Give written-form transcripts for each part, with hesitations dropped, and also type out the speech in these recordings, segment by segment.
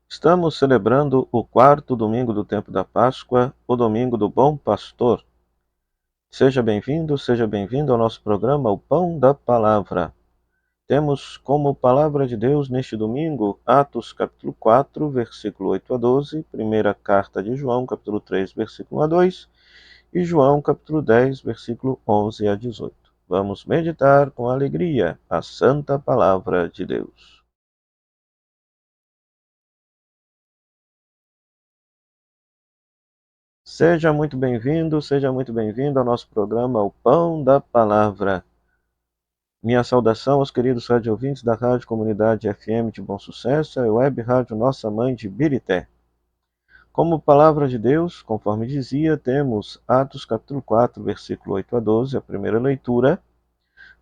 Estamos celebrando o quarto domingo do tempo da Páscoa, o domingo do Bom Pastor. Seja bem-vindo ao nosso programa O Pão da Palavra. Temos como palavra de Deus neste domingo Atos capítulo 4, versículo 8 a 12, primeira carta de João, capítulo 3, versículo 1 a 2, e João capítulo 10, versículo 11 a 18. Vamos meditar com alegria a santa palavra de Deus. Seja muito bem-vindo ao nosso programa O Pão da Palavra. Minha saudação aos queridos radiovintes da Rádio Comunidade FM de Bom Sucesso e Web Rádio Nossa Mãe de Birité. Como palavra de Deus, conforme dizia, temos Atos capítulo 4, versículo 8 a 12, a primeira leitura,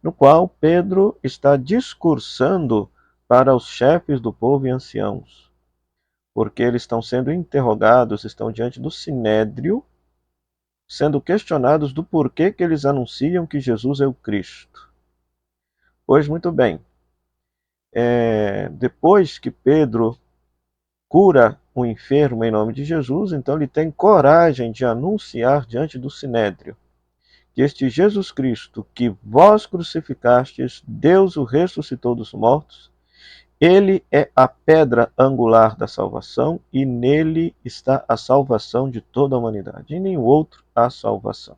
no qual Pedro está discursando para os chefes do povo e anciãos, porque eles estão sendo interrogados, estão diante do sinédrio, sendo questionados do porquê que eles anunciam que Jesus é o Cristo. Pois muito bem, depois que Pedro cura o enfermo em nome de Jesus, então ele tem coragem de anunciar diante do sinédrio que este Jesus Cristo, que vós crucificastes, Deus o ressuscitou dos mortos, ele é a pedra angular da salvação e nele está a salvação de toda a humanidade. Em nenhum outro há salvação.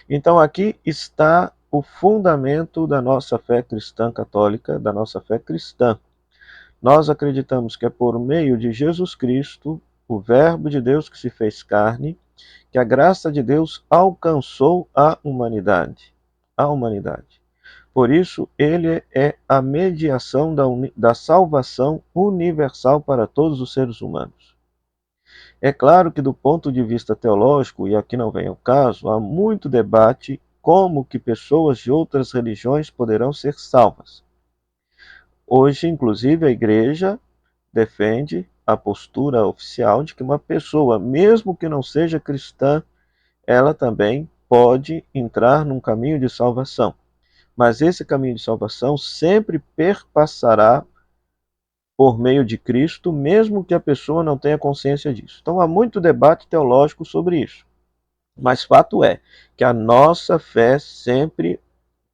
Então aqui está o fundamento da nossa fé cristã católica, da nossa fé cristã. Nós acreditamos que é por meio de Jesus Cristo, o Verbo de Deus que se fez carne, que a graça de Deus alcançou a humanidade. A humanidade. Por isso, ele é a mediação da salvação universal para todos os seres humanos. É claro que do ponto de vista teológico, e aqui não vem ao caso, há muito debate como que pessoas de outras religiões poderão ser salvas. Hoje, inclusive, a igreja defende a postura oficial de que uma pessoa, mesmo que não seja cristã, ela também pode entrar num caminho de salvação. Mas esse caminho de salvação sempre perpassará por meio de Cristo, mesmo que a pessoa não tenha consciência disso. Então há muito debate teológico sobre isso. Mas fato é que a nossa fé sempre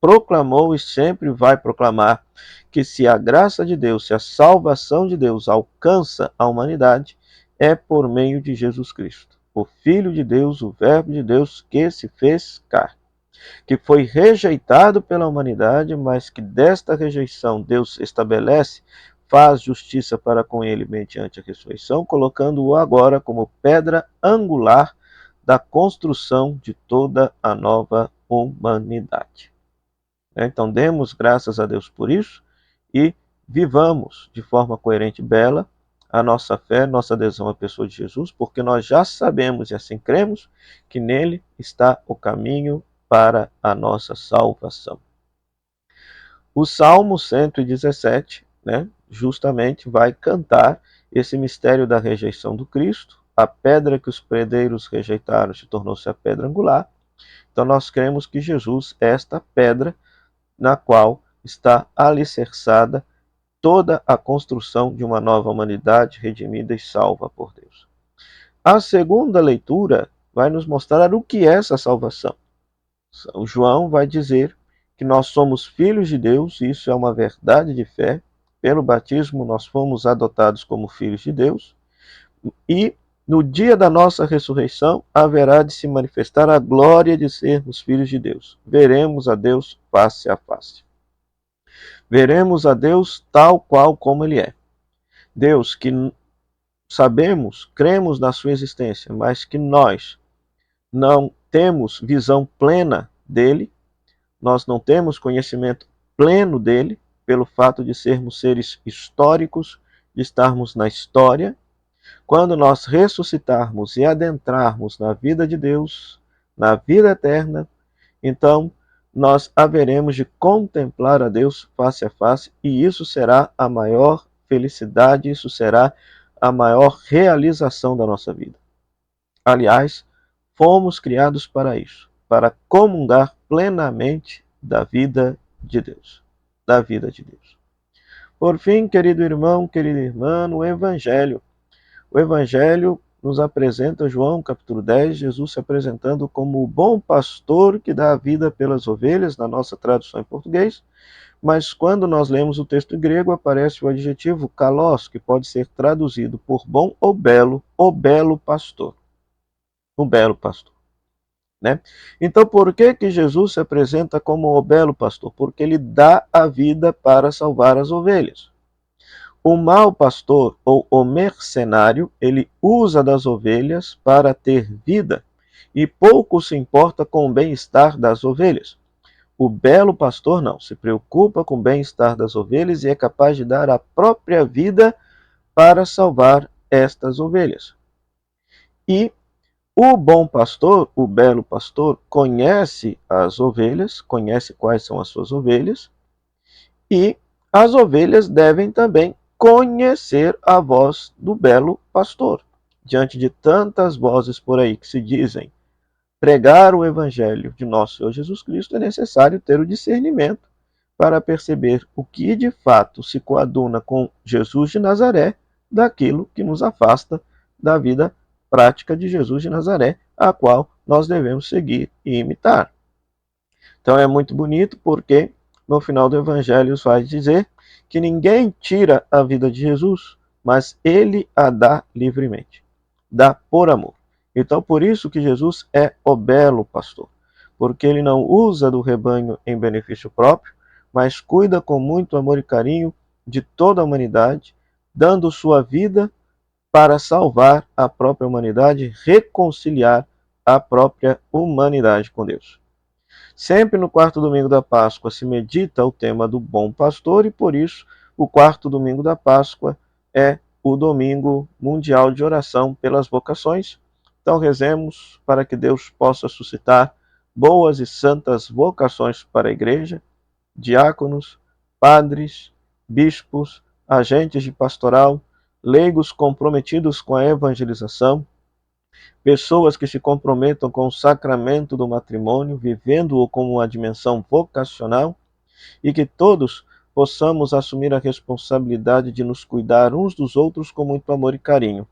proclamou e sempre vai proclamar que se a graça de Deus, se a salvação de Deus alcança a humanidade, é por meio de Jesus Cristo, o Filho de Deus, o Verbo de Deus que se fez carne, que foi rejeitado pela humanidade, mas que desta rejeição Deus estabelece, faz justiça para com ele mediante a ressurreição, colocando-o agora como pedra angular da construção de toda a nova humanidade. Então, demos graças a Deus por isso e vivamos de forma coerente e bela a nossa fé, nossa adesão à pessoa de Jesus, porque nós já sabemos e assim cremos que nele está o caminho para a nossa salvação. O Salmo 117, justamente vai cantar esse mistério da rejeição do Cristo. A pedra que os predeiros rejeitaram se tornou-se a pedra angular. Então nós cremos que Jesus é esta pedra na qual está alicerçada toda a construção de uma nova humanidade redimida e salva por Deus. A segunda leitura vai nos mostrar o que é essa salvação. O João vai dizer que nós somos filhos de Deus, e isso é uma verdade de fé. Pelo batismo nós fomos adotados como filhos de Deus, e no dia da nossa ressurreição haverá de se manifestar a glória de sermos filhos de Deus. Veremos a Deus face a face. Veremos a Deus tal qual como Ele é. Deus que sabemos, cremos na sua existência, mas que nós não temos visão plena dele, nós não temos conhecimento pleno dele, pelo fato de sermos seres históricos, de estarmos na história. Quando nós ressuscitarmos e adentrarmos na vida de Deus, na vida eterna, então nós haveremos de contemplar a Deus face a face, e isso será a maior felicidade, isso será a maior realização da nossa vida. Aliás, fomos criados para isso, para comungar plenamente da vida de Deus, da vida de Deus. Por fim, querido irmão, querida irmã, o Evangelho. O Evangelho nos apresenta, João capítulo 10, Jesus se apresentando como o bom pastor que dá a vida pelas ovelhas, na nossa tradução em português, mas quando nós lemos o texto em grego, aparece o adjetivo kalos, que pode ser traduzido por bom ou o belo pastor. O belo pastor. Né? Então, por que Jesus se apresenta como o belo pastor? Porque ele dá a vida para salvar as ovelhas. O mau pastor, ou o mercenário, ele usa das ovelhas para ter vida e pouco se importa com o bem-estar das ovelhas. O belo pastor não, se preocupa com o bem-estar das ovelhas e é capaz de dar a própria vida para salvar estas ovelhas. E o bom pastor, o belo pastor, conhece as ovelhas, conhece quais são as suas ovelhas, e as ovelhas devem também conhecer a voz do belo pastor. Diante de tantas vozes por aí que se dizem pregar o evangelho de nosso Senhor Jesus Cristo, é necessário ter o discernimento para perceber o que de fato se coaduna com Jesus de Nazaré daquilo que nos afasta da vida prática de Jesus de Nazaré, a qual nós devemos seguir e imitar. Então é muito bonito porque no final do Evangelho vai dizer que ninguém tira a vida de Jesus, mas ele a dá livremente, dá por amor. Então por isso que Jesus é o belo pastor, porque ele não usa do rebanho em benefício próprio, mas cuida com muito amor e carinho de toda a humanidade, dando sua vida para salvar a própria humanidade, reconciliar a própria humanidade com Deus. Sempre no quarto domingo da Páscoa se medita o tema do bom pastor e por isso o quarto domingo da Páscoa é o domingo mundial de oração pelas vocações. Então rezemos para que Deus possa suscitar boas e santas vocações para a igreja, diáconos, padres, bispos, agentes de pastoral, leigos comprometidos com a evangelização, pessoas que se comprometam com o sacramento do matrimônio, vivendo-o como uma dimensão vocacional, e que todos possamos assumir a responsabilidade de nos cuidar uns dos outros com muito amor e carinho.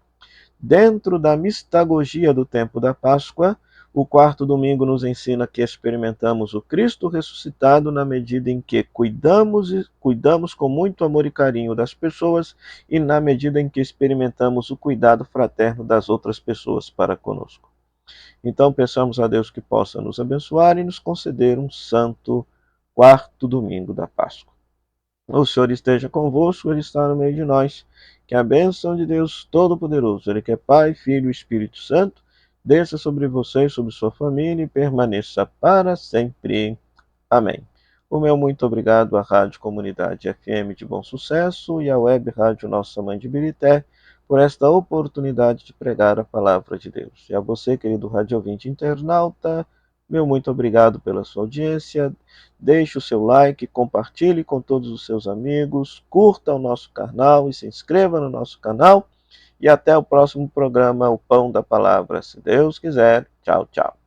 Dentro da mistagogia do tempo da Páscoa, o quarto domingo nos ensina que experimentamos o Cristo ressuscitado na medida em que cuidamos com muito amor e carinho das pessoas e na medida em que experimentamos o cuidado fraterno das outras pessoas para conosco. Então, peçamos a Deus que possa nos abençoar e nos conceder um santo quarto domingo da Páscoa. O Senhor esteja convosco, Ele está no meio de nós. Que a bênção de Deus Todo-Poderoso, Ele que é Pai, Filho e Espírito Santo, desça sobre você e sobre sua família e permaneça para sempre. Amém. O meu muito obrigado à Rádio Comunidade FM de Bom Sucesso e à Web Rádio Nossa Mãe de Birité por esta oportunidade de pregar a palavra de Deus. E a você, querido rádio ouvinte internauta, meu muito obrigado pela sua audiência. Deixe o seu like, compartilhe com todos os seus amigos, curta o nosso canal e se inscreva no nosso canal. E até o próximo programa, O Pão da Palavra. Se Deus quiser. Tchau, tchau.